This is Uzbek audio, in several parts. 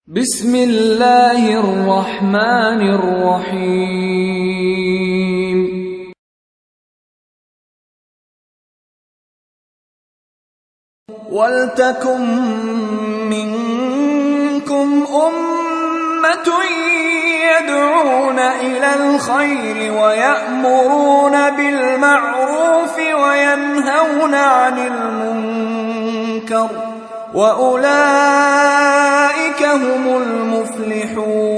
بسم الله الرحمن الرحيم ولتكن منكم أمة يدعون إلى الخير ويأمرون بالمعروف وينهون عن المنكر وأولئك هم المفلحون.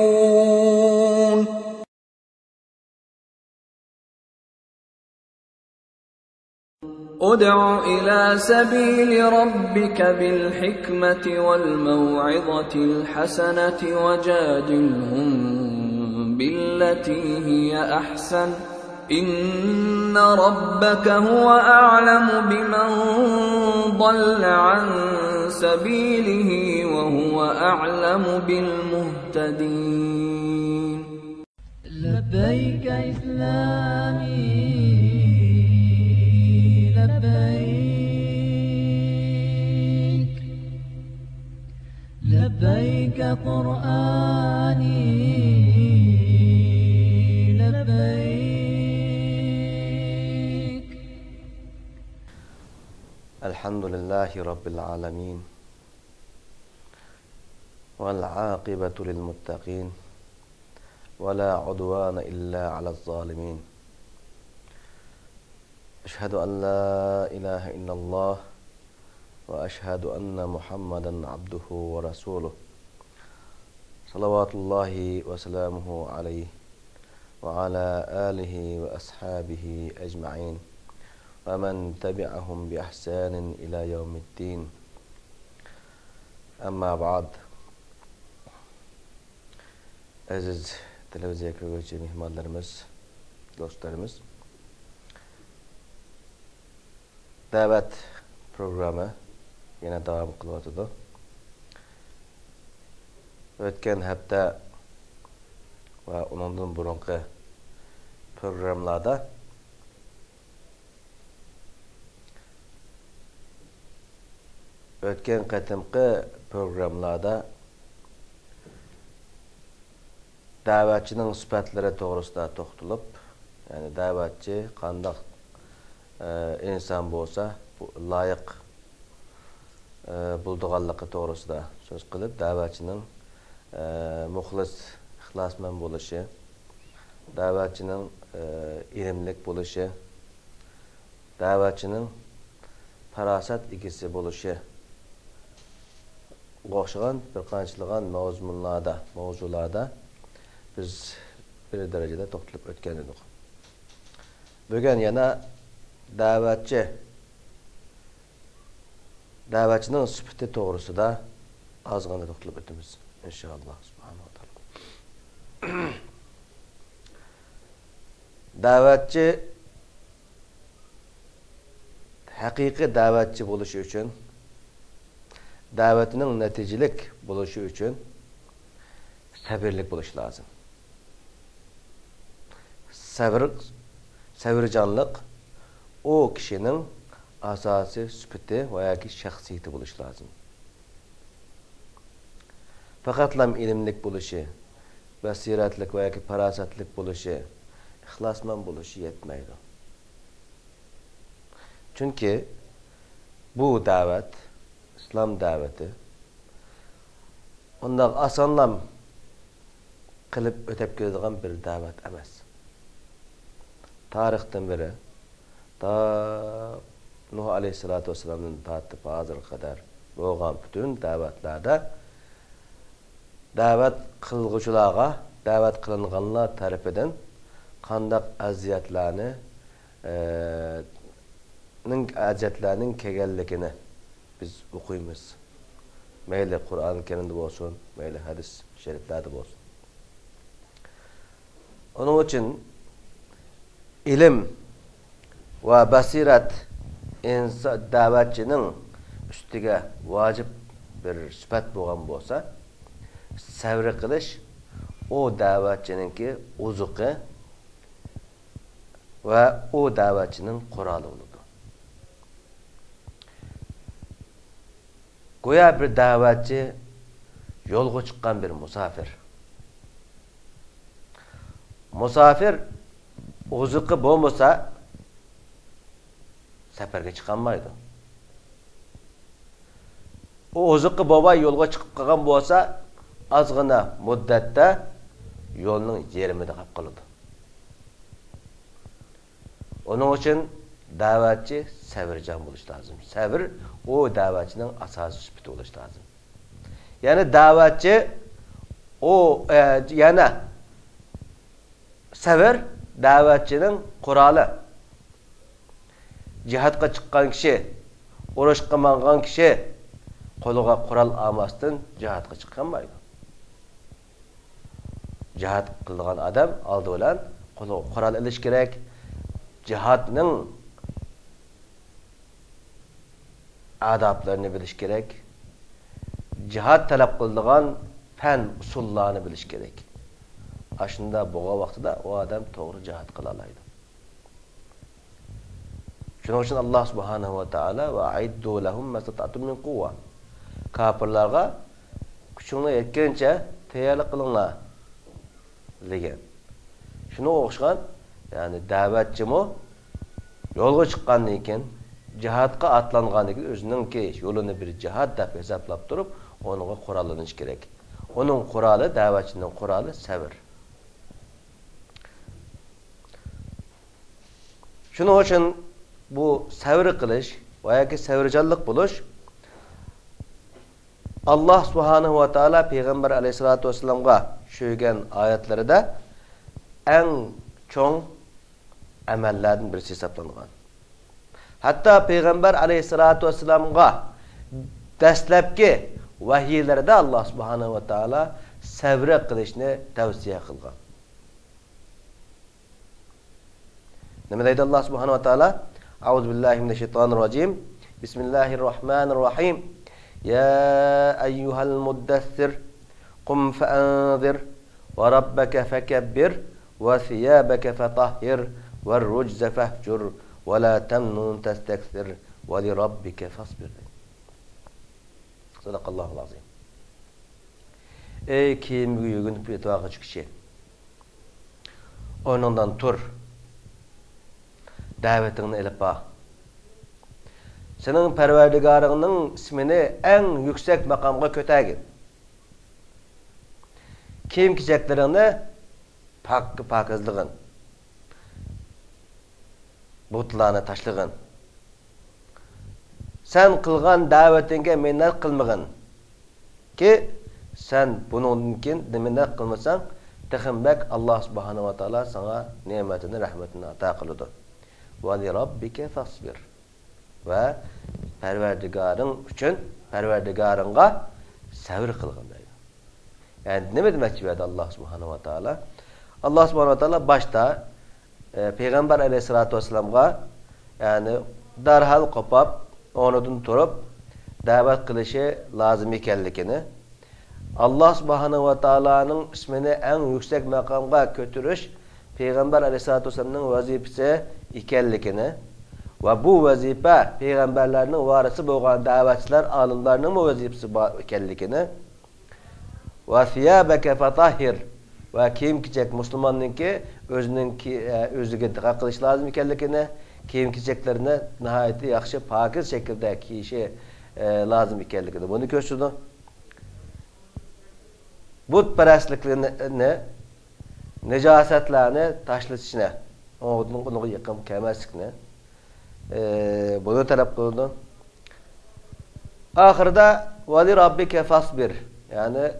ادع إلى سبيل ربك بالحكمة والموعظة الحسنة وجادلهم بالتي هي أحسن إن ربك هو أعلم بمن ضل عن سبيله وهو أعلم بالمهتدين. لبيك إسلامي لبيك لبيك قرآني لبيك. الحمد لله رب العالمين والعاقبة للمتقين ولا عدوان إلا على الظالمين. أشهد أن لا إله إلا الله وأشهد أن محمدا عبده ورسوله صلوات الله وسلامه عليه وعلى آله وأصحابه أجمعين ومن تبعهم بإحسان إلى يوم الدين. أما بعد. Aziz televiziya ko'ruvchi mehmonlarimiz, do'stlarimiz, da'vat programmi yana davom qilyotdi. O'tgan hafta va undan burungi programmalarda o'tgan qatimqi programmalarda da'vatchining sifatlari to'g'risida to'xtalib, ya'ni da'vatchi qanday inson bo'lsa, loyiq bo'lganligi to'g'risida so'z qilib, da'vatchining muxlis, ixlosmand bo'lishi, da'vatchining ilmlik bo'lishi, da'vatchining farosat egasi bo'lishi o'xshagan bir qanchalig'an mavzularda biz bir darajada to'xtalib o'tgan edik. Bugun yana da'vatchining sifati to'g'risida ozgina to'xtalib o'tamiz inshaalloh subhanahu va taolo. Da'vatchi haqiqiy da'vatchi bo'lishi uchun, da'vatining natijalik bo'lishi uchun sabrlik bo'lishi lozim. Sabrjonlik o kishining asosiy sifati va yoki shaxsiyati bo'lishi lozim. Faqatlam ilmlik bo'lishi, basiratlik va yoki farosatlik bo'lishi, ixlosmand bo'lishi yetmaydi. Chunki bu da'vat, islom da'vati undaq osonlam qilib o'tib keladigan bir da'vat emas. Tarixdan beri Nuh alayhissalatu vassalamdan tortib hozirga qadar bo'lgan bütün da'vatlarda da'vat qilguvchilarga, da'vat qilinganlar tarafidan qandaq aziyatlarning kelganligini biz o'qiymiz. Mayli Qur'on Karimda bo'lsin, mayli hadis shariflarda bo'lsin. Onun için ilim ve basirat da'vatchining ustiga vacip bir sifat bo'lgan bo'lsa, sabr qilish o da'vatchininki ozuqi ve o da'vatchining quroli bo'ladi. Go'yo bir da'vatchi Yolga çıkan bir musafir. Musafir ozuqi bo'lmasa safarga chiqolmaydi. O ozuqi bo'lmay yo'lga chiqib qolgan bo'lsa, ozgina muddatda yo'lning yerimida qolib qoladi. Onun uchun da'vatchi sabrjon bo'lish lozim. Sabr o da'vatchining asosiy sifati bo'lish lozim. Ya'ni da'vatchi yana sabr da'vatchining quroli. Jihadga chiqqan kishi, urushga mangan kishi qo'liga qurol olmasdan jihadga chiqolmaydi. Jihad qilgan odam oldi bilan qo'liga qurol olish kerak. Jihadning adablarını bilish kerak. Jihad talab qiladigan fan usullarni bilish kerak. Aslında bo'lgan vaqtida o adam to'g'ri jihad qila oladi. Shuning uchun Alloh subhanahu va taolo va aiddu lahum mastata'tum min quwwa. Kafirlarga kuchingni yetgancha tayyorlik qilinglar degan. Shuni o'xshagan, ya'ni da'vatchimi yo'lga chiqqandan keyin jihadga atlangandan keyin o'zining yo'lini bir jihad deb hisoblab turib, onunğa qurallanish kerak. Onun quroli, da'vatchining quroli sabr. Shuning uchun bu sabr qilish va yoki sabrjonlik bo'lish Alloh subhanahu va taolo payg'ambar alayhisolatu vasallamga sho'ygan oyatlarida eng cho'ng amallardan birisi hisoblangan. Hatta payg'ambar alayhisolatu vasallamga dastlabki vahiylarda Alloh subhanahu va taolo sabr qilishni tavsiya qilgan. Nima deydi Alloh subhanahu va taolo? A'udhu billahi minash shaitonir rojim. Bismillahir rahim. Ya ayyuhal muddaththir qum fa'anzir wa rabbaka fakabbir wa thiyabaka fatahhir war-rujza fahjur wa la tamnun tastakthir wa li rabbika fasbir. Sadaqallahul azim. Ey kiyimli yugunib yetvağa kishi. O'rningdan tur. Davetingni elib baq. Senin Parvardigarыңның ismini en yüksek makamga ko'targin. Kiyim-kechaklarni pakizligin. Butlarni tashlagin. Sen qilgan da'vatingga minnat qilmagin. Ki sen buningdan minnat qilmasang, taximbak Alloh subhanahu va taolo sana ne'matini, rahmatini ato qiladi. Va li robbika fasbir. Ve Parvardigarın üçün Parvardigarınga sabr qilgin deydi. Yani nima demoqchi bo'ladi Alloh subhanahu va taolo? Alloh subhanahu va taolo boshda payg'ambar alayhisolatu vasallamga yani darhal qopab, o'rnidan turib da'vat qilishi lozim ekanligini, Alloh subhanahu va taoloning ismini eng yuksak maqomga ko'tarish payg'ambar alayhisolatu vasallamning vazifasi ekanligini ve bu vazife peygamberlerinin varisi bo'lgan da'vatchilar, olimlarning vazifasi ekanligini ve thiyabaka fatahhir ve kiyim-kechak musulmonninki o'ziga diqqat qilish lozim ekanligini, kiyim-kechaklarni nihoyatda yaxshi pokiz shaklda kiyishi lozim ekanligini buni ko'rsatdi. Butparastlikni, najosatlarni tashlatishni, unga yaqin kelmaslikni bunu talep kıldı. Ahirda vali rabbike fasbir. Yani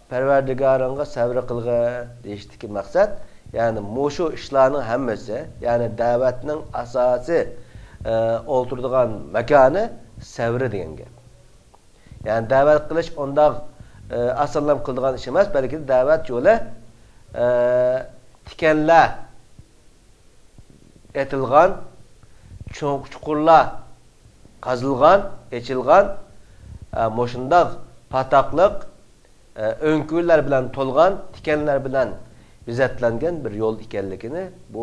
Parvardigarınga sabr qilg'i deyishdiki maqsad, yani mushu ishlarning hammasi, yani da'vatning asosi o'ltiradigan makoni sabr degan gap. Yani da'vat qilish undaq asallam qiladigan ish emas, balki da'vat yo'li tikanlar etilgan chuqurlar qazilgan, echilgan, mo'shundaq pataqliq, o'nkuylar bilan to'lgan, tikanlar bilan bezatlangan bir yo'l ekanligini bu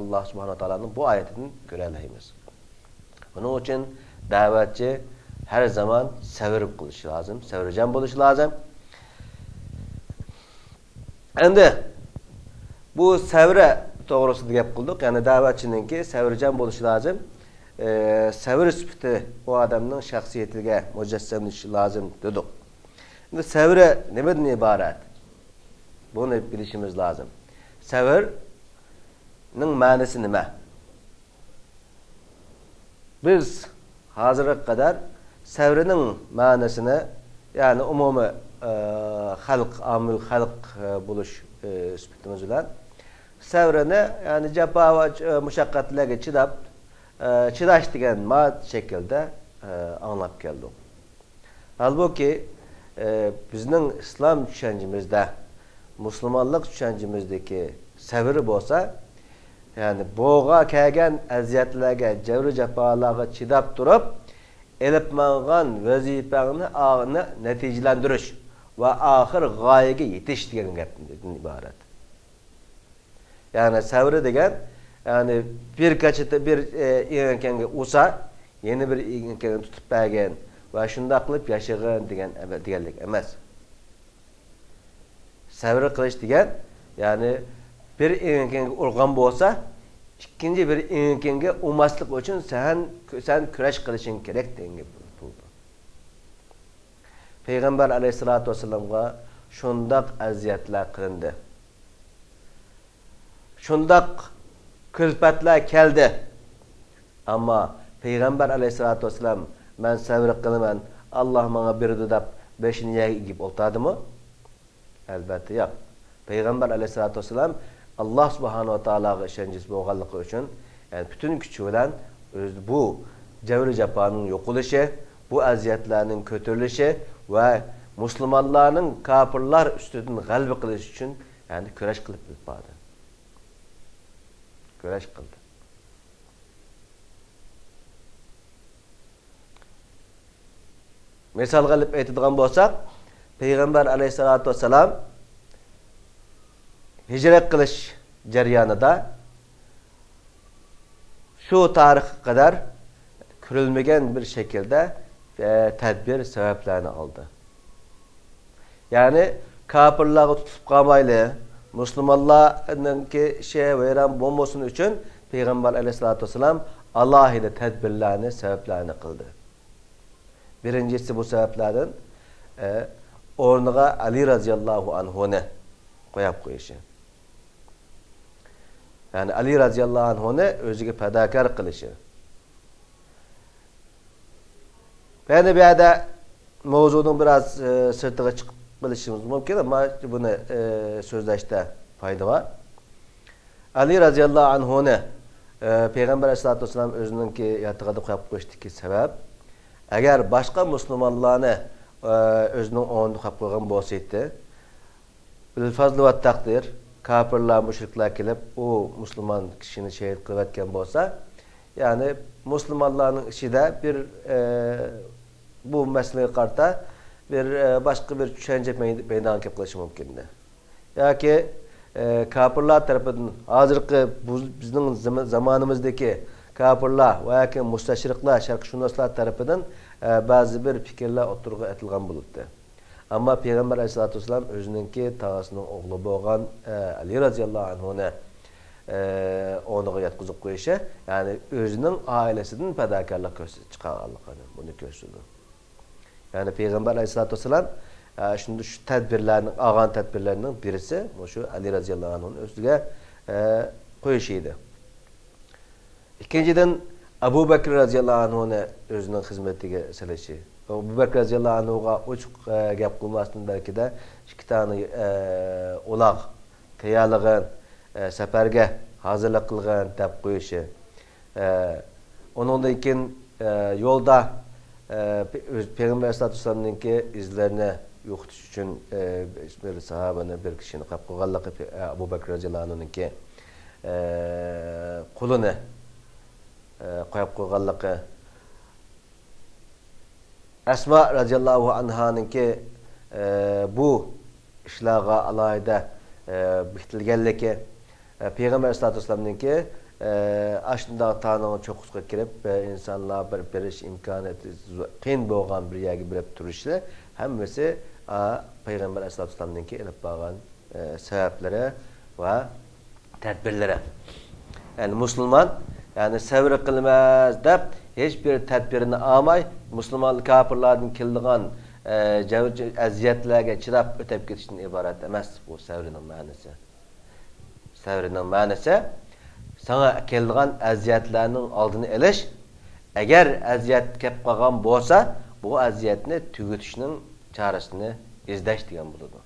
Alloh subhanahu va taolaning bu oyatidan ko'ra olamiz. Buning uchun da'vatchi her zaman sabır kılış lazım, sabırcan buluş lazım. Endi bu sabra to'g'risida gap qildik. Ya'ni da'vatchininki sabırcan buluş lazım. Sabır sifati o adamning shaxsiyatiga mujassamlanishi lazım dedik. Endi sabr nimadan iborat? Bunu bilishimiz lazım. Sabrning ma'nosi nima? Biz hozirga qadar sabrning ma'nosini, ya'ni umumiy xalq, amil xalq bo'lish sifatimiz bilan sabrini, ya'ni jafo va mushaqqatlarga chidash degan shaklda anglab keldik. Halbuki bizning islom tushunchimizda, musulmonlik tushunchimizdagi sabr bo'lsa, ya'ni bo'g'a kelgan aziyatlarga, jabr jafolarga chidab turib, elib mangan vazifani natijalantirish va oxir g'oyaga yetish degan gapdan iborat. Ya'ni sabr degan, ya'ni bir kachita bir enkanga usa, yeni bir enkanga tutib bergan va shunda qilib yashagan deganlik emas. Sabr qilish degan, ya'ni bir enkanga urgan bo'lsa, ikkinchi bir enkanga umaslik uchun sen kurash qilishing kerak degan bo'ldi. Payg'ambar alayhisolatu vasallamga shundaq aziyatlar qilindi. Shundaq kulfatlar keldi. Ammo Payg'ambar alayhisolatu vasallam men sabr qilaman, Alloh menga berdi deb beshini yegib o'tadimi? Albatta yo'q. Payg'ambar alayhisolatu vasallam Allah subhanahu wa ta'alaga ishonchisi bo'lganligi uchun, ya'ni butun kuchi bilan bu jabr jafoning yo'qolishi, bu aziyatlarning ko'tarilishi va musulmonlarning kofirlar ustidan g'alaba qilish uchun, ya'ni kurash qilib o'tdi. Kurash qildi. Misol qilib aytadigan bo'lsak, Payg'ambar alayhisolatu vasallam hijrat qilish jarayonida shu tarixga qadar ko'rilmagan bir shaklda tadbir sabablarni oldi. Ya'ni kofirlarga tutib qolmayli, musulmonlarningki vayron bo'lmasin uchun Payg'ambar alayhisolatu vasallam alohida tadbirlarni, sabablarni qildi. Birinchisi bu sabablardan o'rniga Ali radhiyallohu anhuni qo'yib qo'yishi. Yani Ali radhiyallohu anhuni o'ziga fadokor qilishi. Yani bu yerda mavzuning biroz sirtiga chiqib bilishimiz mumkin, ammo buni so'zlashda foyda bor. Ali radhiyallohu anhuni Payg'ambar alayhisolatu vasallam o'zininki yatag'ida qo'yib qo'yishdiki sabab, agar boshqa musulmonlarni o'zining o'rnida qo'yib qo'ygan bo'lsa edi, bil fazl va taqdir kafirlar, müşriklar kelib o musulmon kishini shahid qilayotgan bo'lsa, ya'ni musulmonlarning ichida bir bu masalaga qarta bir boshqa bir tushuncha paydo qilishi mumkin. Yoki kafirlar tarafidan hozirgi bizning zamonimizdagi kafirlar va yoki mustashriqlar, sharqshunoslar tarafidan ba'zi bir fikrlar o'tirg'a aytilgan bo'ldi. Amma Payg'ambar alayhisolatu vasallam o'zininki tog'asining o'g'li bo'lgan Ali radhiyallohu anhuni o'rniga yotqizib qo'yishi, ya'ni o'zining oilasidan fadokorlik ko'rsatib chiqqanligini buni ko'rsatdi. Ya'ni Payg'ambar alayhisolatu vasallam shunda shu tadbirlarning, olgan tadbirlarning birisi shu Ali radhiyallohu anhuni o'ziga qo'yish edi. Ikkinchidan Abu Bakr radhiyallohu anhuni o'zining xizmatiga silishi. Abu Bakr radhiyallohu anhuga ochiq gap qilmasdan belki-de ikki tane uloq tayyorlagan, safarga hozirlik qilgan deb qo'yishi. Undan keyin yo'lda Payg'ambar sollallohu alayhi vasallamning izlarini yo'qotish uchun bir sahabani, bir kishini qo'yib qo'yganligi Abu Bakr radhiyallohu anhuning qo'lini qo'yib qo'yganligi, Asma radhiyallohu anhaninki bu ishlarga alohida bitilganligi, Payg'ambar sollallohu alayhi vasallamninki aşında tanrının çoxusqa kirib, insanlar bir beriş imkaniyeti qiyin bo'lgan bir yerga bilib turishlar hammasi Peygamber Aleyhisselam'dan ki elib bağlan sebeplere ve tedbirlere. Yani Müslüman yani sabr qilmaz deb hech bir tedbirini almay, Müslüman kafirlardan keldigan aziyatlarga chidab o'tib ketishdan iborat emas bu sabrining ma'nosi. Sabrining ma'nosi sana keldigan aziyatlarning oldini olish, agar aziyat kelib qolgan bo'lsa, bu aziyatni tugutishning chorasini izlash degan bo'ladi.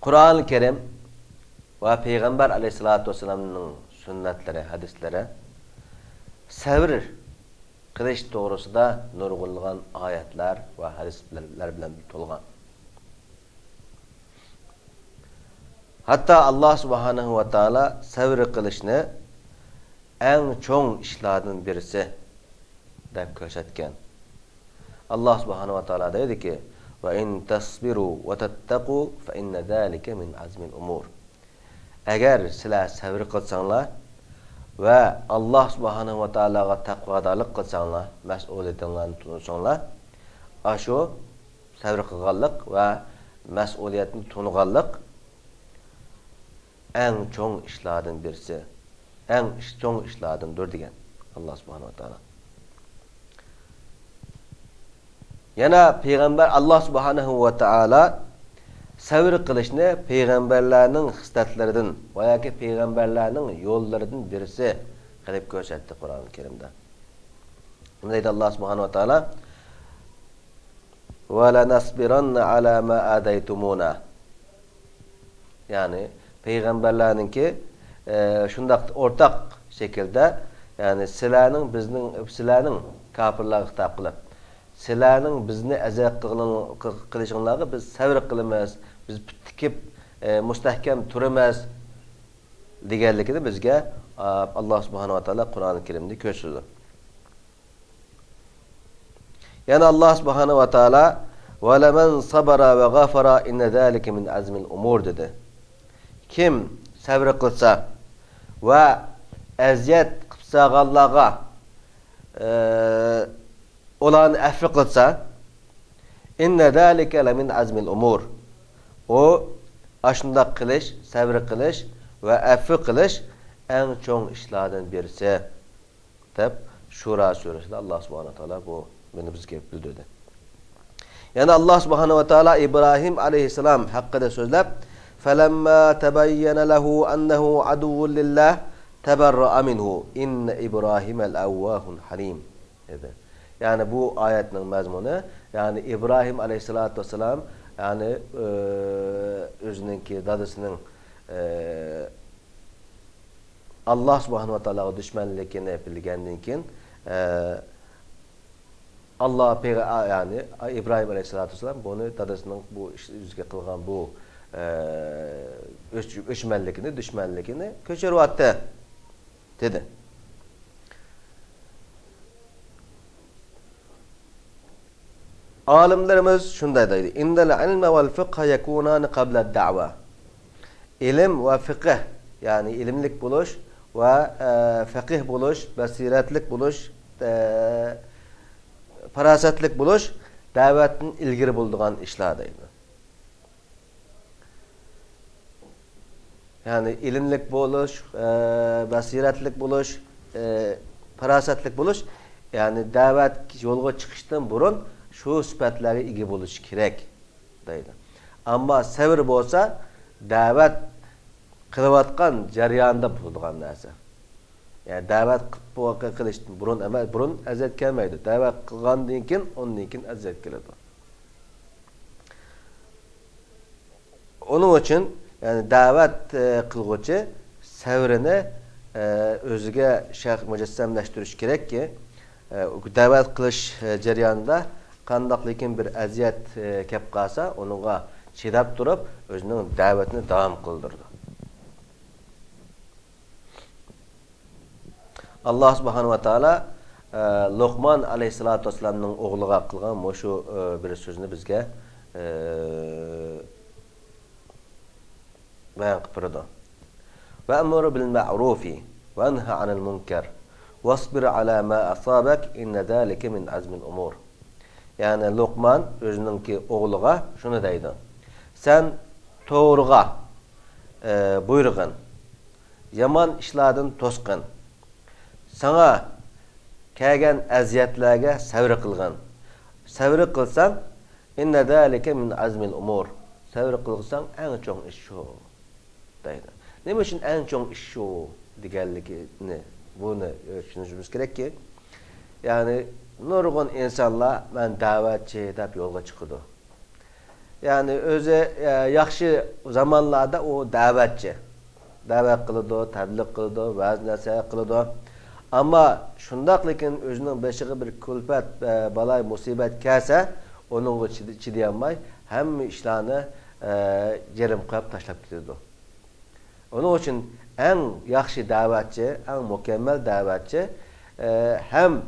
Kur'an-ı Kerim ve Peygamber Aleyhissalatu vesselam'ın sünnetlere, hadislere sabr qilish to'g'risida nurg'unlagan oyatlar ve hadislar bilan to'lgan. Hatta Allah Subhanahu ve Taala sabr qilishni eng cho'ng ishlardan birisi deb ko'rsatgan. Allah Subhanahu ve Taala dedi ki: "Ve in tasbiru ve tattaqu fe inne zalika min azmil umur." Eğer sizlar sabr qilsanglar ve Allah Subhanahu ve Taala'ga taqvodorlik qilsanglar, mas'uliyatinglarni tutsanglar, ashu sabr qilganlik ve mas'uliyatni tunganlik eng cho'ng ishlardan birisi, eng cho'ng ishlardandir degan Allah Subhanahu ve Taala. Yana Peygamber Allah Subhanahu ve Taala sabr qilishni peygamberlarning xislatlaridan va yoki peygamberlarning yo'llaridan birisi qilib ko'rsatdi Qur'on-i Karimda. Bunda deydi Allah Subhanahu ve Taala: "Va la nasbiranna ala ma adaytumuna." Yani peygamberlarninki shundaq o'rtaq şekilde yani sizlarning kafirlarga xitob qilib sizlarning bizni azab qilishinglarga biz sabr qilamiz, biz tikib mustahkam turamiz deganligini bizga Allah Subhanahu ve Taala Qur'on-i Karimda ko'rsatdi. Yani Allah Subhanahu ve Taala "Ve lemen sabara ve gafara inne zalika min azmil umur" dedi. Kim sabr qilsa ve aziyat qilsaganlarga olan affi qilsa inne zalika la min azmil umur. O aşındaq qilish, sabr qilish ve affi qilish eng cho'ng ishlardan birisi deb Shura surasida Allah Subhanahu ve Taala bu buni bizga bildirdi. Yani Allah Subhanahu ve Taala İbrahim aleyhisselam hakkında so'zlab "Falamma tabayyana lehu ennehu aduwwun lillah tabarra'a minhu inne İbrahimel awwahun halim" dedi. Yani bu ayetinin mazmunu yani İbrahim aleyhissalatu vesselam yani özününki dadısının Allah Subhanahu ve Taala düşmanligini bilgandan keyin Allah yani İbrahim aleyhissalatu vesselam bunu dadısının bu yüzge qilgan bu düşmanligini ko'chiribdi dedi. Alimlerimiz şunday deydi: "İndel ilme vel fiqh yekunani qabla da'va." İlim ve fıkıh yani ilimlik buluş ve fıkıh buluş, basiratlik buluş, farasatlik buluş davetin ilgiri bulduğun işler deydi. Yani ilimlik buluş, basiratlik buluş, farasatlik buluş yani davet yolga çıkıştan burun şu sıfatlara ega bo'lish kerak deydi. Ammo sabr bo'lsa, da'vat qilayotgan jarayonda bo'lgan narsa. Yani da'vat qilishdan burun aziyat kelmaydi. Da'vat qilgandan keyin undan keyin aziyat keladi. Onun uchun yani da'vat qilguvchi sabrini o'ziga shaxs mujassamlashtirish kerakki, da'vat qilish jarayonida qandaqlikin bir aziyat kelib qolsa, onunğa chidab turib, o'zining da'vatini davom qildirdi. Allah Subhanahu ve Taala Luqman aleyhissalatu vesselamning o'g'liga qilgan shu bir so'zni bizga bayan qilib turadi. Va'mur bil ma'rufi va anha 'anil munkar wasbir 'ala ma asabak inna zalika min azmil umur. Yani Luqman özününki oğluğa şunu deydi. Sen toğruğa buyurğun. Yaman işlardan tosqun. Sana kelgen aziyetlerge sabr qilgin. Sabr qilsan inna zalika min azmil umur. Sabr qilsan eng çoğ iş şu deydi. Nima üçün eng çoğ iş şu deganligini bunu tushunishimiz kerak ki, yani nurg'un insonlar men da'vatchi deb yo'lga chiqadi. Yani o'zi yaxshi zamonlarda o da'vatchi. Da'vat qiladi, tabliq qiladi, va'z nasihat qiladi. Ammo shundoq lekin o'zining beshig'i bir kulfat, balay musibat kelsa, onunga chidayolmay hamma ishlarni yerim qo'yib tashlab ketadi. Onun için en yaxshi da'vatchi, en mukammal da'vatchi hem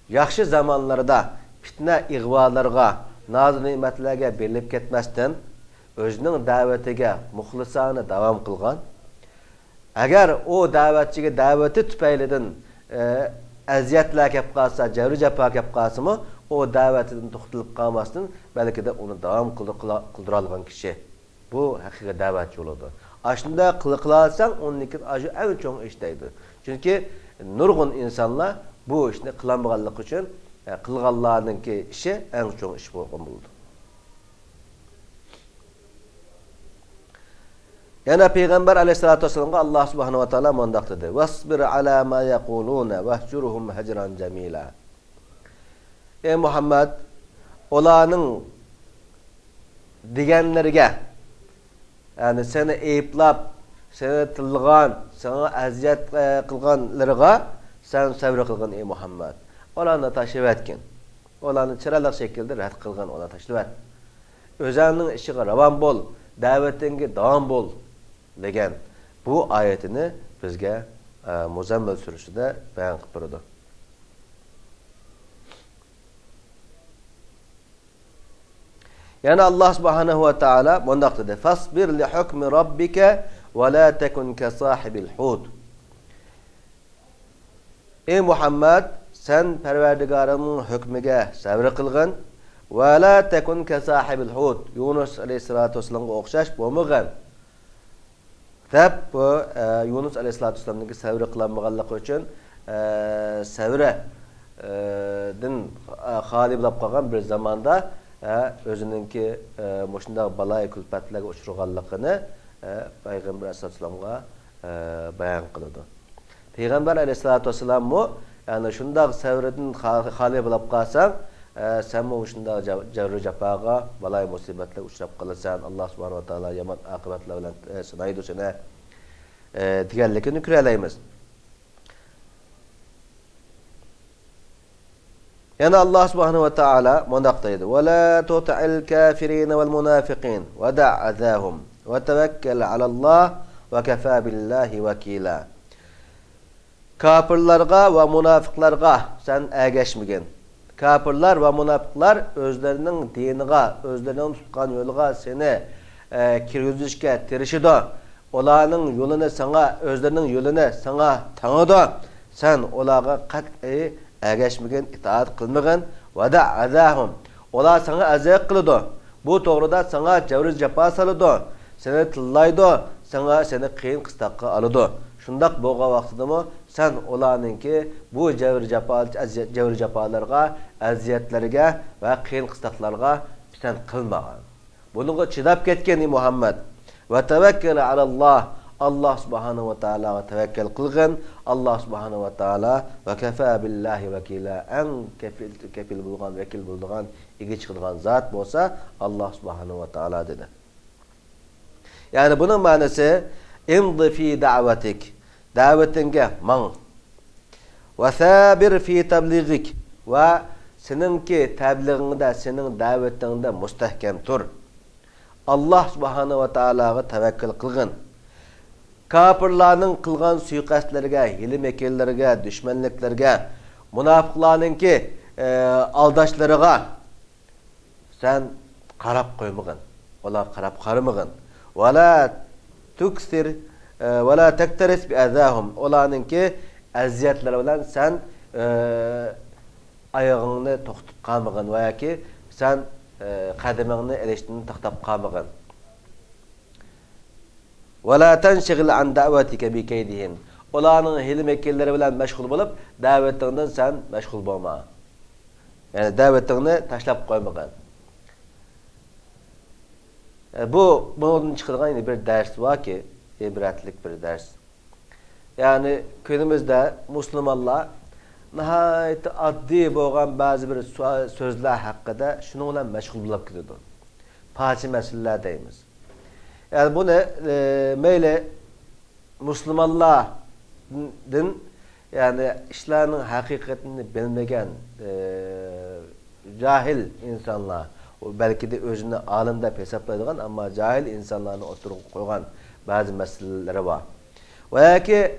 yaxshi zamanlarda fitna ig'volarga, noz ne'matlarga berilib ketmasdan o'zining da'vatiga muxlisona davom qilgan. Agar o da'vatchiga da'vati tufaylidan aziyatlar kelib qolsa, jabr jafo kelib qolsa-mu, o da'vatidan to'xtalib qolmasdan balki de uni davom qildira olgan kishi. Bu haqiqiy da'vatchi bo'ladi. Aslında kılarsan onunki acı en çok işteydi. Çünkü nurgun insanlar bu işini kılanmaganlık için kılganlarınki işi en çok iş buldu. Yani Peygamber Aleyhisselatü Vesselam'a Allah Subhanahu ve Teala mındak dedi. Vasbir ala ma yekulune vehcuruhum hecran cemila. Ey Muhammed, olanın digenlerine, yani seni eyplab, seni tılgan, sana aziyet kılganlarına sen sabr kılgan ey Muhammed. Olanı taşıp etkin. Olanı çıralıq şekilde rədd kılgan, ona taşıp et. Özünün işine ravan bol, davetinge davam bol degen bu ayetini bizge Muzammil Suresi'de beyan qilib turdi. Yani Allah Subhanahu ve Teala mundaq dedi. Fasbir li hukmi rabbika ve la tekun ka sahibil hud. Ey Muhammed, sen Perverdigarının hükmüge sabr kılgın ve la tekun ka sahibil hud. Yunus Aleyhissalatu vesselam'a oxşaş bolmagın. Dep bu Yunus Aleyhissalatu vesselam'nın sabr kılanmaganlığı için sabr'den xali bo'lib qolgan bir zamanda özününki moşunda balay külpatlarga uçurganlıqını Peygamber Aleyhisselam'a bayan kıldı. Peygamber Aleyhisselatü Vesselam mu yani şunda savreden xali bo'lib qolsan, sen mu şunda jabr jafaga, balay musibatlarga uçrab qalasan, Allah Subhanahu ve Teala yaman aqibatlar bilan sinaydi seni deganligini ko'ralaymiz. Yani Allah Subhanahu ve Teala mundaq deydi: "Ve la tut'il kafirin vel munafiqin ve da'azahum ve tevekkil alallah ve kefa billahi vekila." Kafirlarga ve munafiqlarga sen ergeşmigin. Kafirlar ve munafiqlar özlerinin diniga, özlerinin tutkan yoluga seni kirgizishga tirishidi. Olarning yolunu sana, özlerinin yolunu sana tanıdı. Sen olarga qat'iy ergeşmigin, itaat kılmagın ve da azahum. Olar sana aziyet kılıdı. Bu doğruda sana cevriz japa salıdı. Seni tıllaydı. Seni kıyın kıstakka alıdı. Şundak boğa vaxtıda mı sen olarınki bu cevriz japalarga, aziyetlerge ve kıyın kıstaklarga sen kılmağın. Bununla çidap ketkeni Muhammed. Ve tevekkül alallah. Allah Subhanahu ve Teala ve tevekkül kılgın. Allah Subhanahu ve Teala ve kefa billahi vekila. En kefil bulgan, vekil bulduğun, iki çıkılgan zat bolsa Allah Subhanahu ve Teala dedi. Yani bunun manası imdi fi da'vatik. Davetinge man. Ve sabir fi tebliğik. Ve seninki tebliğinde, senin davetinde mustahkem tur. Allah Subhanahu ve Teala'ya tevekkül kılgın. Kafirlarning qilgan suiqastlariga, hili mekellarga, dushmanliklarga, munofiqlarningki aldashlariga sen qarab qo'ymagin. Ular qarab qaramagin. Wala tuksir ve la tekteris bi azahum. Olanınki aziyetleri bilen sen ayağını toxtup qalmagın veya ki sen qadamını eleştiğini taxtap qalmagın. Ve la tenşigil an da'vatike bi keydihin. Olanın hilim ekilleri bilen meşgul bolup davettiğinden sen meşgul bolma. Yani davettiğini taşlap koymagın. Bunun çıkılgan yine bir ders var ki, ibretlik bir ders. Yani günümüzde Müslümanlar nihayet addi bo'lgan ba'zi bir so'zlar haqida shuni bilan mashg'ul bo'lib ketadi. Parcha masalalar deymiz. Yani buni mayli Müslümanlardan yani ishlarning haqiqatini bilmagan cahil insanlar, belki de özünü alim deb hesaplaydigan ama cahil insanlarni o'tirib qo'ygan ba'zi masalalar var. Veya ki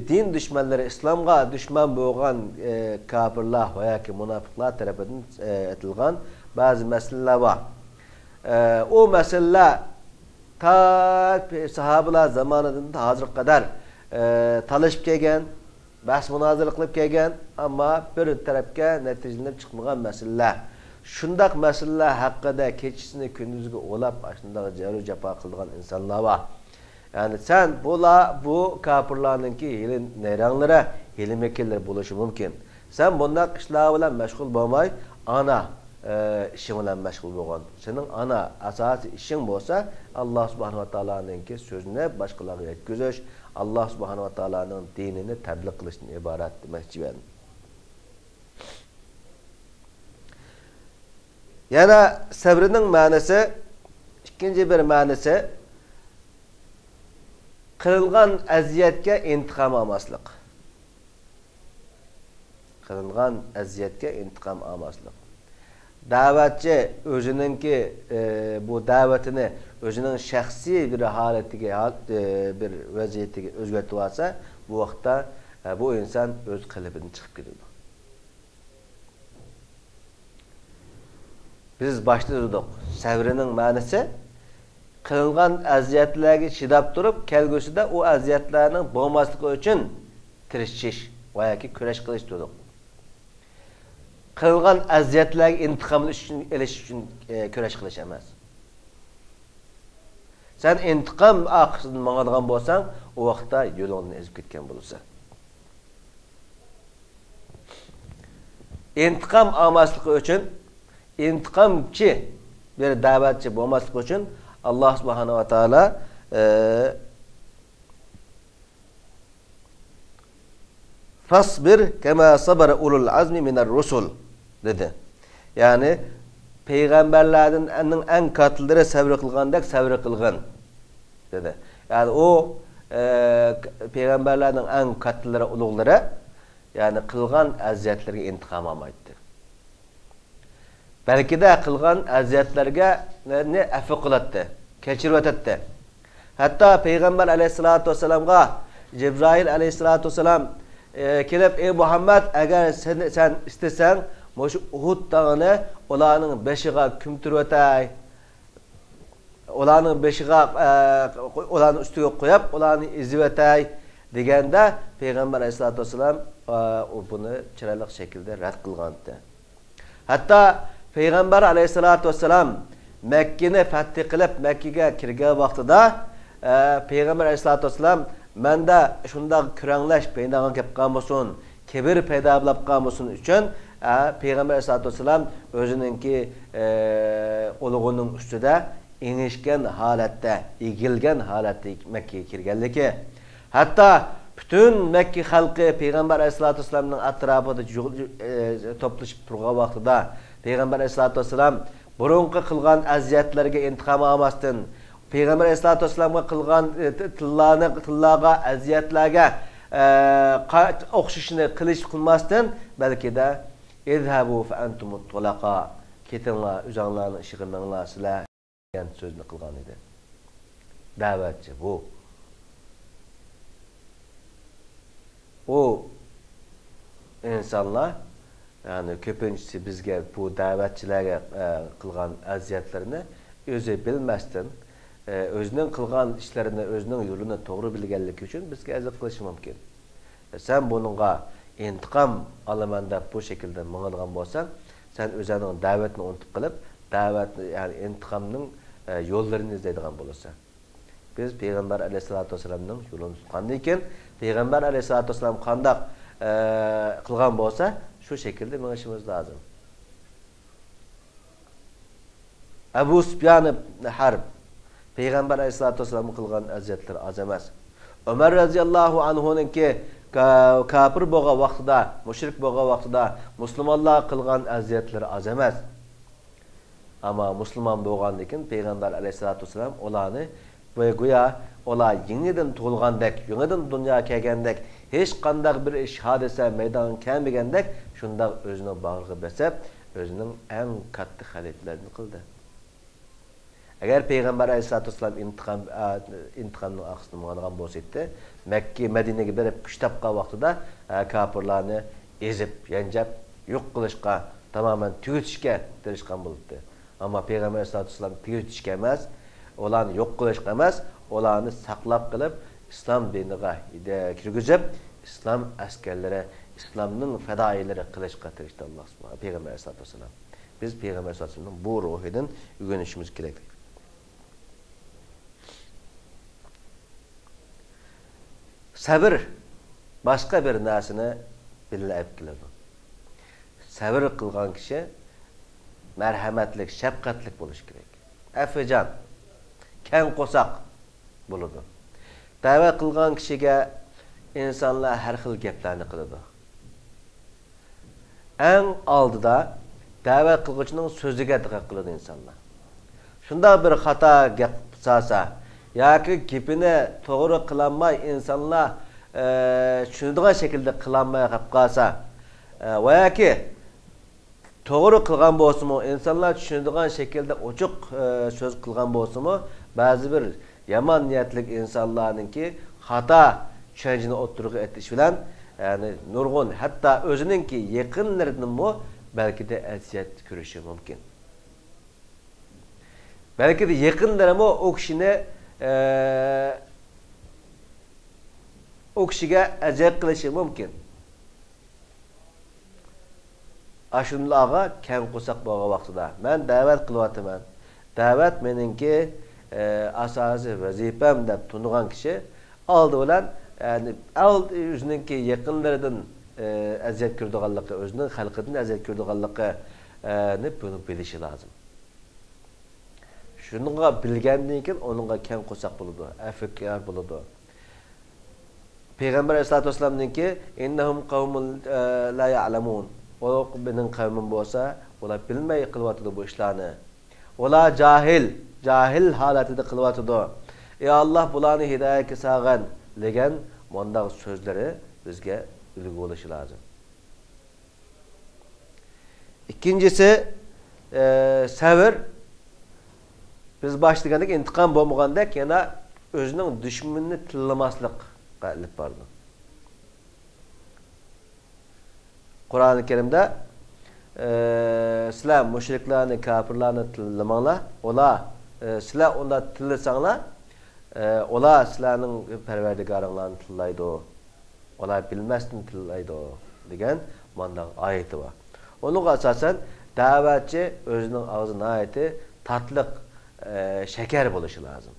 din düşmanları, İslam'a düşman bo'lgan kafirlar veya ki münafıklar tarafından etilgan bazı meseleler var. O meseleler ta sahabeler zamanında hazır kadar talışıp kelgan, bahs münazara qilib kelgan ama bir tarafga natijalanib chiqmagan meseleler. Şundak meseleler hakkında keçisini gündüzgü olap aşındaki cevru cefa kıldıgan insanlar var. Yani sen bu kafirlarınki hilin neyranlara, hilim ekiller buluşu mümkün. Sen bundan işler bilen meşgul olmay, ana işin bilen meşgul olgan. Senin ana asası işin olsa Allah subhanahu wa ta'ala'nınki sözüne başkalarına yetkizmiş, Allah subhanahu wa ta'ala'nın dinini tebliğ kılışın ibaret demekçi ben. Yani sabrının manası, ikinci bir manası, qilgan aziyatga intiqom olmaslik. Qilgan aziyatga intiqom olmaslik. Da'vatchi o'zininki bu da'vatini o'zining shaxsiy bir holatiga, bir vaziyatiga o'zgartib olsa, bu vaqtda bu inson o'z qalbidan chiqib ketadi. Biz başta dedik, sabrining ma'nosi qilgan aziyatlarga chidab turib, kelgusida o aziyatlarning bo'lmasligi uchun tirishish va yoki kurash qilish dedik. Qilgan aziyatlarga intiqom olish uchun kurash qilish emas. Sen intiqom aqsidan mangadigan bo'lsang, o vaqtda yo'lingni ezib ketgan bo'lasan. Intiqom olmasligi uchun, intiqomchi bir da'vatchi bo'lmasligi uchun Allah subhanahu wa ta'ala fasbir kema sabara ulul azmi minar rusul dedi. Yani peygamberlerden en katılları sabır kılgandek sabır kılgan dedi. Yani o peygamberlerden en katılları ulugları yani kılgan aziyetlerine intikam almaydı. Belki de kılgan aziyetlerine ne affi kılattı, keçirip ötetti. Hatta Peygamber aleyhissalatu vesselam'a Cebrail aleyhissalatu vesselam kelip ey Muhammed eğer sen istesen şu Uhud dağını olanın beşiğe kümtürüp ötey, olanın beşiğe olanın üstüne koyup olanın izip ötey degende Peygamber aleyhissalatu vesselam bunu çıraylık şekilde rad kılgandı. Hatta Peygamber aleyhissalatu vesselam Mekke'ni fethi qilib Mekke'ga kirgan vaqtida Peygamber aleyhissalatu vesselam menda shunda kuranglash paydo bo'lib qolmasin, kibr paydo bo'lib qolmasin uchun Peygamber aleyhissalatu vesselam o'zininki ulug'ining ustida inishgan holatda, egilgan holatda Mekke'ga kirganligi. Hatta bütün Mekke xalqi Peygamber aleyhissalatu vesselamning atrofida to'plashib turgan vaqtida Peygamber aleyhissalatu vesselam burunqi qilgan aziyatlarga intiqom olmasdan, Peygamber aleyhissalatu vesselamga qilgan tillaga aziyatlarga o'xshashini qilmasdan, balki de izhabu fa antumut tulaqa, ketinglar, o'zinglarni ishig'i minglar sizlar degan so'zni qilgan edi. Da'vatchi bu. O insanlar yani köpüncüsü bizge bu davetçilerge kılgan aziyetlerini özü bilmezden özünün qilgan ishlarini, özünün yo'lini to'g'ri bilganligi uchun bizga azab qilishi mumkin. Sen bununla intiqam olaman deb bu şekilde mangadigan bo'lsang, sen o'zining da'vatni unutib qilib, da'vatni, ya'ni intiqamning yo'llarini izlaydigan bo'lasan. Biz Peygamber Aleyhissalatu vesselam'ның yo'lini tutgandan keyin, Peygamber Aleyhissalatu vesselam qanday qilgan bo'lsa, shu şekilde mengishimiz lozim. Abu Sufyan ibn Harb Peygamber Aleyhissalatu vesselam qilgan aziyatlar az emas. Ömer radhiyallahu anhu'ningki kafir bo'lgan vaqtida, mushrik bo'lgan vaqtida musulmonlar qilgan aziyatlar az emas. Ama musulmon bo'lgandan keyin Peygamber Aleyhissalatu vesselam ularni go'yo ular yangidan tug'ilgandek, yangidan dunyoga kelgandek, hech qanday bir ish hodisa maydon kelmagandek, shunday o'zini bag'riga basib, o'zining eng katta xalatlarini qildi. Agar Peygamber Aleyhissalatu vesselam intiqamning aqsini olgan bo'lsa, Makka, Madinaga berib qishtapqa vaqtida kafirlarni ezib, yanjab, yo'q qilishga, tamamen tugutishga tirishgan bo'ldi. Ammo Peygamber Aleyhissalatu vesselam tugutishga emas, ularni yo'q qilishga emas, ularni saqlab qilib, islom diniga kirgizib, islom askarlari, islomning fadoilari qilishga tirishdi Alloh subhanahu Peygamber Aleyhissalatu vesselam. Biz Peygamber Aleyhissalatu vesselamning bu ruhidan o'rganishimiz kerak. Sabr başka bir narsani bilib keladi. Sabr qilgan kishi marhamatlik, shafqatlik bo'lishi kerak. Afijan, keng qo'saq bo'ladi. Da'vat qilgan kishiga insonlar har xil gaplarni qiladi. Eng oldida da'vat qiluvchining so'ziga diqqat qiladi insonlar. Shunda bir xato gap qilsa, yoki gapini to'g'ri qilolmay insonlar tushunadigan shaklda qilolmay qolsa, va yoki to'g'ri qilgan bo'lsa-mu, insonlar tushunadigan shaklda ochiq so'z qilgan bo'lsa-mu, ba'zi bir yomon niyatli insonlarningki xato tushunchani o'ttirib etish bilan, ya'ni nurg'un hatto o'ziningki yaqinlarininmi balki de aziyat ko'rishi mumkin. Belki de yaqinlarimi o kishiga aziyat qilishi mumkin. Ashunlarga keng qo'saq bo'lgan vaqtida men da'vat qilyapman. Da'vat meningki asosiy vazifam deb tungan kishi oldi bilan, ya'ni o'ziningki yaqinlaridan aziyat ko'rdiganligi, o'zining xalqidan aziyat ko'rdiganligini buni bilishi lozim. Shunga bilgandan keyin onunga keng qo'saq bo'ladi, afkar bo'ladi. Peygamber Aleyhissalatu vesselam'ningki innahum qavmun la ya'lamun. O benim qavmim bo'lsa, ular bilmay qilyotdi bu ishlarni. Ular jahil holatida qilyotdi. Ey Alloh, bularni hidoyatga solg'in degan bunday so'zlari bizga ulgu bo'lishi lozim. Ikkinchisi sabr. Biz başlagandak intiqam bo'lmagandek yana o'zining dushmanini tillamaslikqa ilib bordi. Qur'oni Karimda sizlar mushriklarni, kafirlarni tillamanglar. Ular sizlar unda tillasanglar, ular sizlarning Parvardigoringlarni tillaydi. Ular bilmasdan tillaydi degan bunday oyati bor. Onun asosan da'vatchi o'zining og'zini ayeti tatliq şeker bo'lishi lozim.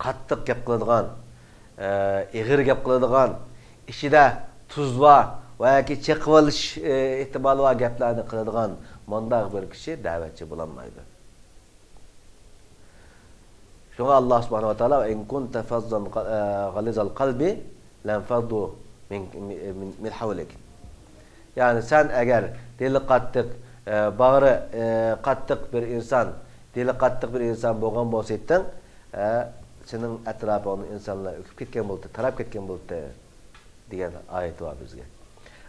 Qattiq gap qiladigan, ig'ir gap qiladigan, ishida tuz va yoki cheqib olish ehtimoli bor gaplarni qiladigan bunday bir kishi da'vatchi bo'lolmaydi. Shunga Alloh subhanahu va taolo in kunta fazzan ghalizal qalbi lam faddu min hawlik. Yani sen eğer dili qattiq, bağrı qattiq bir insan, dili qattiq bir insan bo'lgan bo'lsang, senin etrafında insanlar öküp ketken bo'ldi, tarab ketken bo'ldi degan oyat var bizga.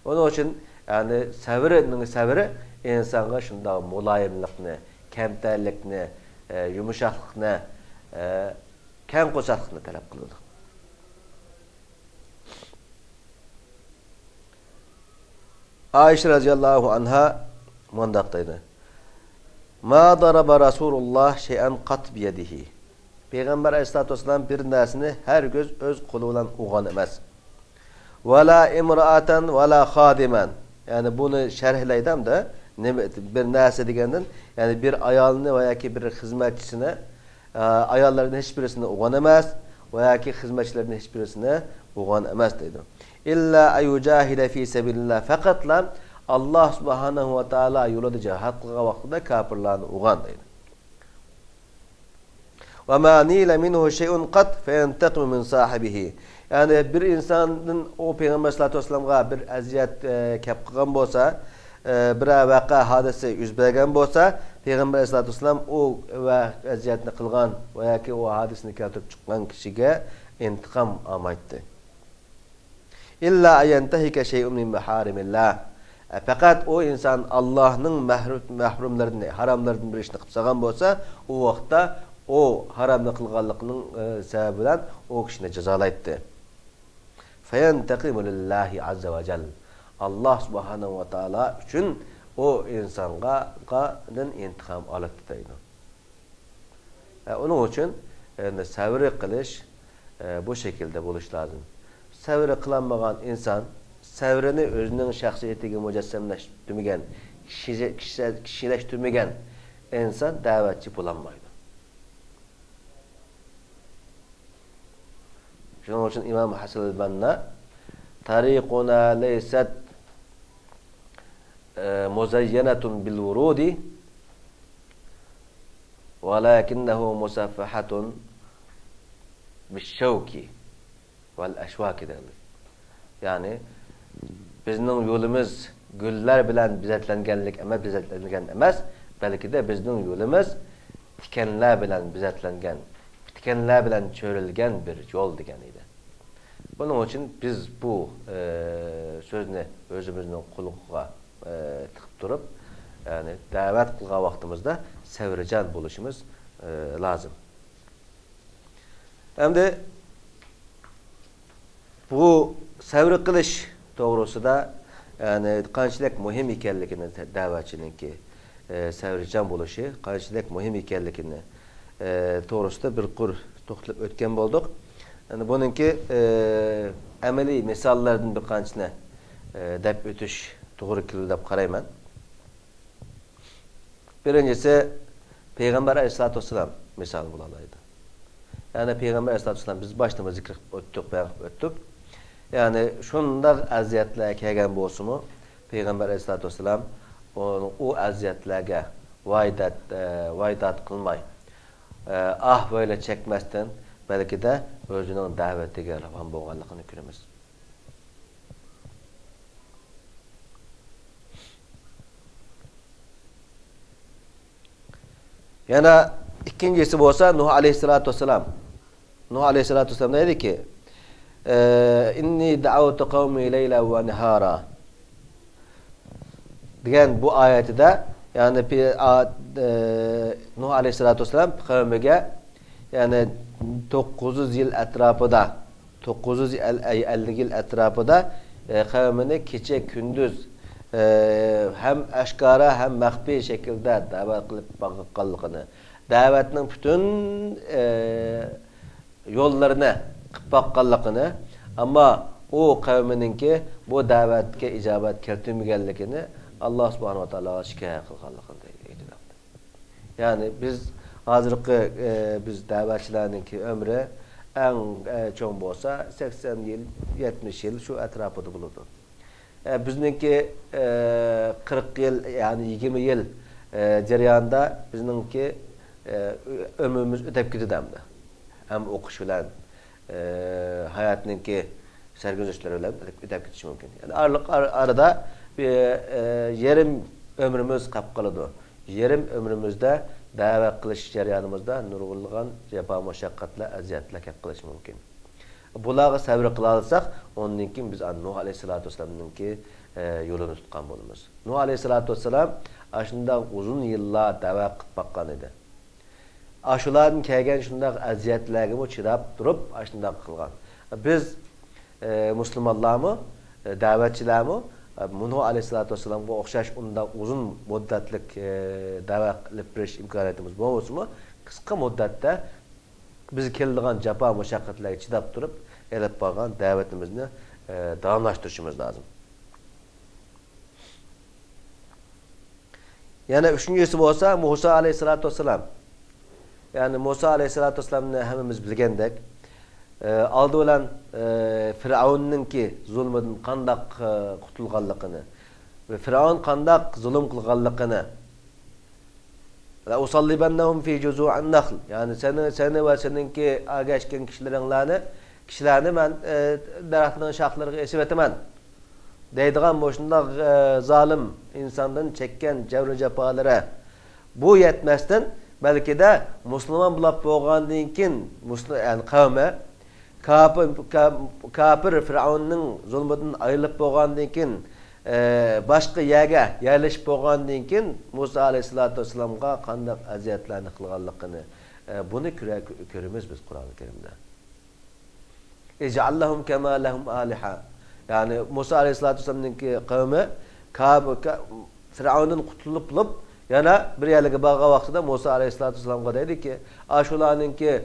Onun için yani sabri insonga shunda muloyimlikni, kamtarlikni, yumshoqlikni, keng qo'saqlikni talab qiladi. Ayşe radhiyallahu anha mundaq deydi. Ma daraba Rasulullah şey'en qat biyadihi. Peygamber Aleyhissalatu vesselam bir narsani her göz öz qo'li bilan urgan emas. Wala imra'atan wala khadiman. Yani bunu şerhlaydamda bir narsa degandan, yani bir ayolni va yoki bir xizmatchisini, ayollarning hech birisini urgan emas va yoki xizmatchilarning hech birisini urgan emas deydi. İlla ayujahida fi sabilillah. Faqatla Allah subhanahu va taala yo'lida jihad qilgan vaqtida kafirlarni urgan deydi. Ve ma nila minhu şey'un qat fayantaqim min sahibihi. Yani bir insanın o Peygamber sallallahu aleyhi ve sellem'ga bir aziyat kep qilgan bo'lsa, bir vaqa hadise yuz bergan bo'lsa, Peygamber sallallahu aleyhi ve sellem o va aziyatni qilgan va yoki o hadisni keltirib chiqqan kishiga intiqom olmaydi. İlla ayantahika şey'un min maharimillah. Fakat o insan Allah'ın mahrumlarini, haramlardan bir işini qilib salgan bo'lsa, o vaqtda o haramni qilganligining sababidan o kishini jazolaydi. Fayantaqimu lillahi azza va jall. Allah subhanahu va taala uchun o insondan intiqom oladi deydi. Onun uchun sabr qilish bu şekilde bo'lish lozim. Sabr qilmagan inson sabrini o'zining shaxsiyatiga mujassamlashtirmagan, kishilashtirmagan inson da'vatchi bo'lolmaydi. Şunun için İmam Hasan el-Banna tariquna leysat muzayyanatun bil vurudi walakinnahu musaffahatun bil şevki vel ashwaki derler. Yani bizning yo'limiz gullar bilan bezatlanganlik emas, bezatlangan emas, balki de bizning yo'limiz tikanlar bilan bezatlangan, tikanlar bilan cho'rilgan bir yo'l degan edi. Bunun için biz bu sözünü özümüzün qulluğuna tiqib turib, yani da'vat qilgan vaqtimizda savrjan bo'lishimiz lazım. Endi bu savr qilish to'g'risida yani qanchalik muhim ekanligini da'vatchininki savrjan bo'lishi qanchalik muhim ekanligini to'g'risida bir qur to'xtalib o'tgan bo'ldik. Yani bununki ameliy misallardan bir qanchani deb o'tish to'g'ri keladi deb qarayman. Birincisi Peygamber Aleyhissalatu vesselam misal bo'lalaydi. Yani Peygamber Aleyhissalatu vesselam biz başta zikr o'tdik. Yani shunday aziyatlar kelgan bo'lsa-mu, Peygamber Aleyhissalatu vesselam o aziyatlarga vaydat qilmay, böyle çekmezden belki de özünün davetiga ravon bo'lganligini ko'ramiz. Yana ikincisi bo'lsa Nuh aleyhissalatu vesselam. Nuh aleyhissalatu vesselam dedi ki: "İnni da'awtu qavmi leyla ve nahara." degan bu ayetida yani Nuh aleyhissalatu vesselam kavmiga yani 900 yıl etrafında 950 yıl etrafında kavmini kecha gündüz hem aşkara hem mahfi şekilde davet qilib bakkanlığını, davetning bütün yollarını qilib bakkanlığını, ama o kavmininki bu davetga icabet keltirmaganligini Allah subhanahu wa ta'ala şikayet qilganligini aytdi. Yani biz hazırki biz davetçilerninki ömrü en çoğun olsa 80 yıl, 70 yıl şu etrafında bulundu. Bizninki 40 yıl yani 20 yıl ceryanında bizninki ömrümüz ötep gididemdi. Hem okuş bilen, hayatınki sergüzüşleri bilen ötep gidiş mümkün. Yani arada bir yarım ömrümüz kapkalıdı. Yarım ömrümüzde davet qilish jarayonimizda nurg'unlagan jafo mashaqqatlar, aziyatlar kep qilish mumkin. Bularga sabr qila olsak, ondan keyin biz Nuh aleyhissalatu vesselam'ninki yo'lini tutgan bo'lamiz. Nuh aleyhissalatu vesselam ashunday uzun yillar davet qilib bakkan edi. Ashulardan kelgan shunday aziyatlarga chidab turib ashunday qilgan. Biz musulmonlarmi, davetchilarmi Nuh alayhisolatu vasallamga o'xshash unda uzun muddatlik da'vat qilib berish imkoniyatimiz bo'lmasa-mu, qisqa muddatda biz keladigan jafo mushaqqatlarga chidab turib, elib borgan da'vatimizni davomlashtirishimiz lozim. Yana üçüncüsü bo'lsa Musa alayhisolatu vasallam. Yani Musa alayhisolatu vasallamni hammamiz bilgandek, aldı bilan Firavunninki zulmidan qandaq qutulganligini ve Firavun qandaq zulm qilganligini la usallibannahum fi juzu'an nakhl. Yani seni ve seninki agashgan kishilarni men daraxtning shoxlariga esib etaman. Deydigan boşunda zalim insandan çekken cevri cepalara bu yetmezden belki de Müslüman bulap boğandığın kin yani kavme kafir Firavun'un zulmünden ayrılıp boğandığın kin başka yerge yerleşip boğandığın kin Musa aleyhissalatu vesselam'a kandak aziyetlerini kılganlıkını bunu görürüz biz Kur'an-ı Kerim'de. İc'allahum kema lehum aliha. Yani Musa aleyhissalatu vesselam'ınki kavmi Firavun'un kurtulup bulup yana bir yerlere bağa vaxtida Musa aleyhissalatu vesselam'a dedi ki aşularınki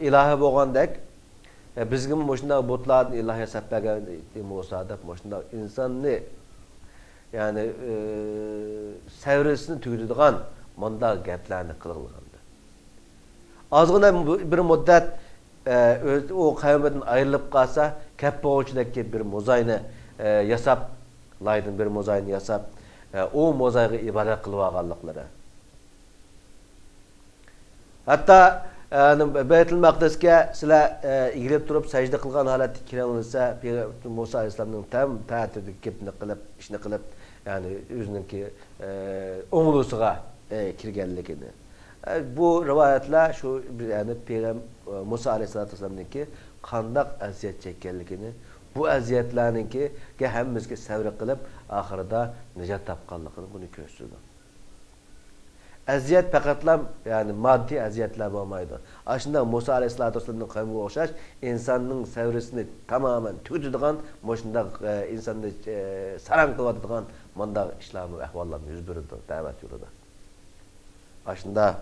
ilahi boğandek bizgim moşunda butlardan ilahi hesap bergen Musa'da moşunda insanını yani sevrisini tüydüğün manda gaplarni kılgılgandı. Azgına bir müddet o kavmeden ayrılıp kalsa kep boğuçudaki bir mozayını yasap laydın bir mozayını yasap o mozayı ibadet kılıp ağırlıkları. Hatta Beytul Maqdis'e sila ilgilip durup secde kılgan halatı kiranılırsa Musa Aleyhisselam'ın tam taatüdük kepini kılıp işini kılıp yani yüzündeki oğlusuğa kirgenlikini. Bu rivayetler şu yani Peygamber Musa Aleyhisselatü Vesselam'ınki kandak aziyet çekkenlikini bu aziyetlerinki ki hemmizki sevri kılıp ahirda necat tapkanlıkını bunu gösteriyor. Aziyet pakatlam yani maddi aziyetler olmaydı. Aslında Musa Aleyhisselatü Vesselam'ın kavmi okşaş insanın sevrisini tamamen tüydüğün moşunda insanı saran kıvadıdığın manda işlemü ehvallarını yüz bürüdü davet yolunda. Aslında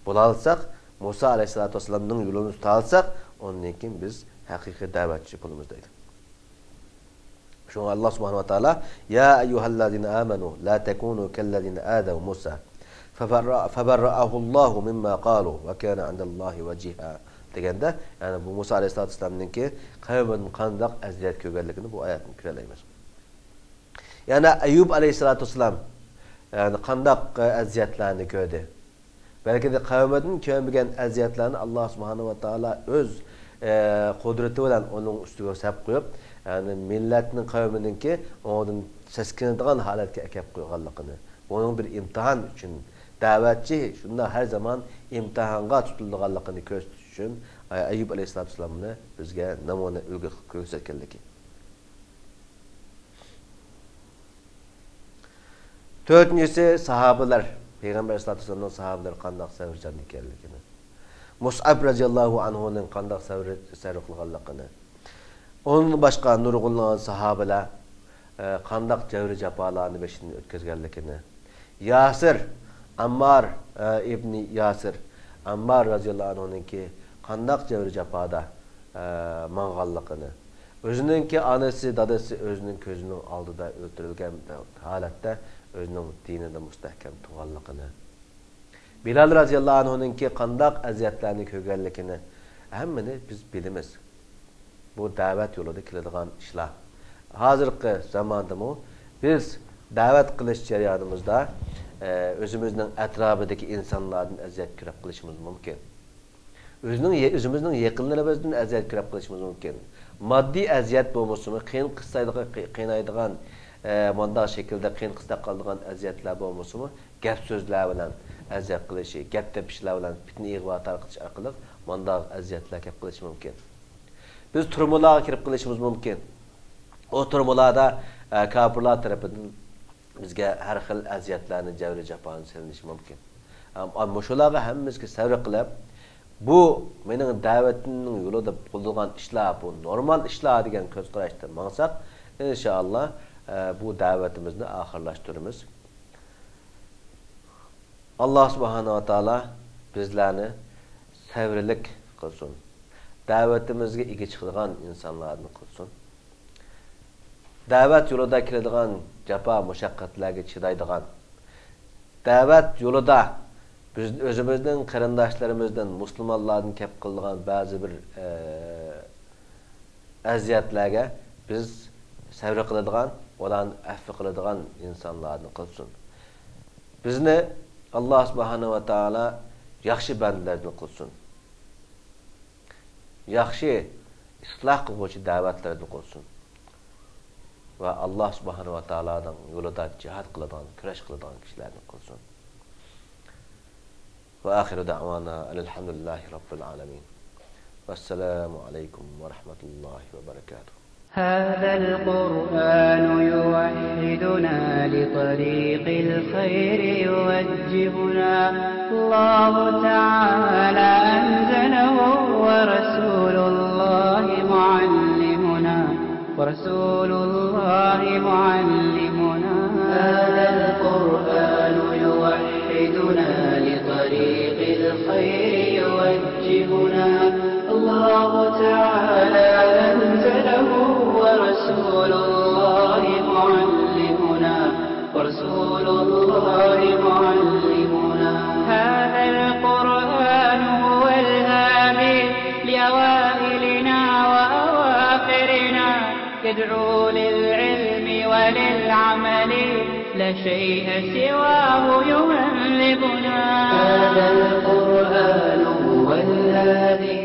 bunu alsak Musa Aleyhisselatü Vesselam'ın yolunu tutalsak onun için biz hakiki davetçi kulumuzdaydı. Şu Allah Subhanahu ve Teala ya eyyuhellezine amenu la tekunu kellezine âdev Musa feberra'ahu Allahu mimma qalu ve kana 'indallahi veciha degende yani bu Musa Aleyhisselatü Vesselam'ınki kavmin kandak aziyet kögerlikini bu ayetini kireleymiz. Yani Eyyub Aleyhisselatü Vesselam yani kandak aziyetlerini gördü. Belki de kavminin kömbigen aziyetlerini Allah Subhanahu ve Teala öz kudreti bilen onun üstüne sep koyup yani milletinin kavmininki onun seskindiğin haletke ekep koyganlıkını. Onun bir imtihan için davetçi şunda her zaman imtihanga tutulduğanlıkını gösteriş için Eyyub Aleyhisselatü Vesselam'ını bizge namune ülgü gösterkenliki. Dördüncüsü sahabeler. Peygamber Aleyhisselatü Vesselam'ın sahabeler kandak sevircan dikerlikini. Mus'ab radiyallahu anhu'nun kandak sevri kılganlıkını. Onun başka nurgulluğun sahabeler kandak cevri cepalarını beşini ötkezgenlikini. Yasir, Ammar İbni Yasir, Ammar radiyallahu anhu'nunki kandak cevri cepada mangallıkını. Özününki anası, dadası özünün közünün aldıda öldürülgen halette özünün dininde müstehkem tuğallıkını. Bilal radiyallahu anhu'nunki kandak aziyetlerini kögerlikini hemmini biz bilimiz. Bu davet yolunda kiladigan işler. Hazırki zamanda mı biz davet kılış jarayonimizda özümüzün etrafındaki insanlardan aziyet kürep kılışımız mümkün. Özümüzün yakınlarımızdan aziyet kürep kılışımız mümkün. Maddi aziyet bulmasını, kıynaydıgan manda şekilde kıyın kısda kaldığan aziyetler bulmasını gep sözler bilen aziyet kılışı, gep tepişler bilen fitne ihva tarqıtış arqılıq manda aziyetler kep kılışı mümkün. Biz turmulara kirip kılışımız mümkün. O turmularda kafirlar tarafından bizge her xil aziyetlerini cevri cepanı seriniş mümkün. Ama şularga hemmizki sevri qilib bu mening davetinin yolunda bulduğun işler bu normal işler degen köz qarashda maqsad inşallah bu davetimizni ahirlashtiramiz. Allah subhanahu wa ta'ala bizlarni savrlik qilsin. Davetimizga ega chiqadigan insonlarni qilsin. Davet yo'lida keladigan jafo mushaqqatlarga chidaydigan, davet yo'lida biz o'zimizning qarindoshlarimizdan, musulmonlardan kep qilgan ba'zi bir aziyatlarga biz sabr qiladigan, ularni afv qiladigan insonlarni qilsin. Bizni Allah subhanahu wa ta'ala yaxshi bandalardan qilsin. Yaxshi isloh qiluvchi da'vatlardan qilsin. Va Allah subhanahu wa ta'alaning yo'lida jihad qiladigan, kurash qiladigan kishilarni qilsin. Va axiru da'wana alhamdulillahi robbil alamin. Vassalamu alaykum va rahmatullohi va barakatuh. هذا القرآن يوحدنا لطريق الخير يوجهنا الله تعالى أنزله ورسول الله معلمنا هذا القرآن يوحدنا لطريق الخير يوجهنا الله تعالى أنزله ورسول الله معلمنا هذا القرآن هو الهادي لأوائلنا وأواخرنا يدعو للعلم وللعمل لا شيء سواه يهذبنا هذا القرآن هو الهادي